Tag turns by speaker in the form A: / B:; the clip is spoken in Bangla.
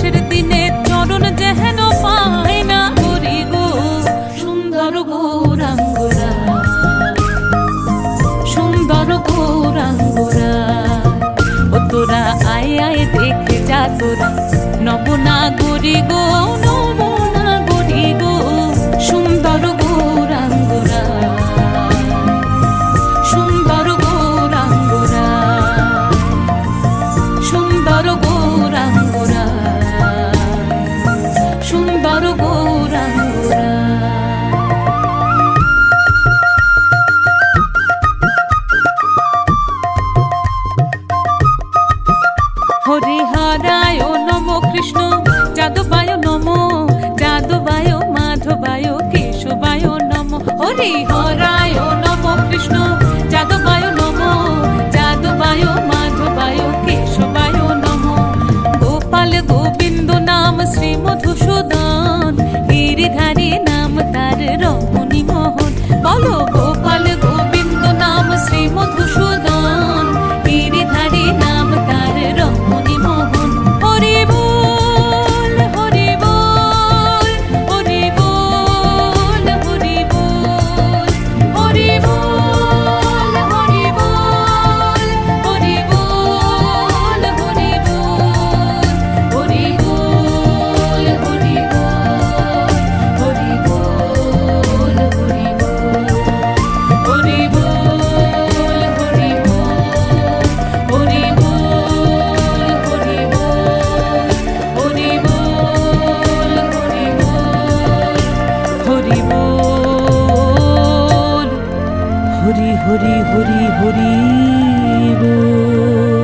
A: শেষের দিনে চরণ যেন পায় না। হরি গো সুন্দর গৌরাঙ্গরা, সুন্দর গৌরাঙ্গরা, ও তোরা আয় আয় দেখে যা তোরা নবনাগরী গো, নবনাগরী গো, সুন্দর গৌরাঙ্গরা, সুন্দর গৌরাঙ্গরা, সুন্দর গৌরাঙ্গরা, সুন্দর গৌরাঙ্গরা। হরিহরায় নম কৃষ্ণ যাদবায় নম, যাদবায় মাধবায় কেশবায় নম। হরিহরায় নম কৃষ্ণ যাদবায় নম, যাদবায় মাধবায় কেশবায় নম। গোপাল গোবিন্দ নাম শ্রী মধুসূদন, গিরিধারী নাম তার রমণী মোহন। বলো গোপাল গোবিন্দ নাম শ্রী মধুসূদন, গিরিধারী নাম তার রমণী মোহন। হরি বল হরি বল, হরি বল হরি বল, হরি বল হরি বল, হরি বল হরি বল, হরি বল হরি বল, হরি বল হরি বল, হরি বল হরি বল, হরি বল হরি বল, হরি বল হরি বল, হরি বল হরি হরি হরি হরি বল।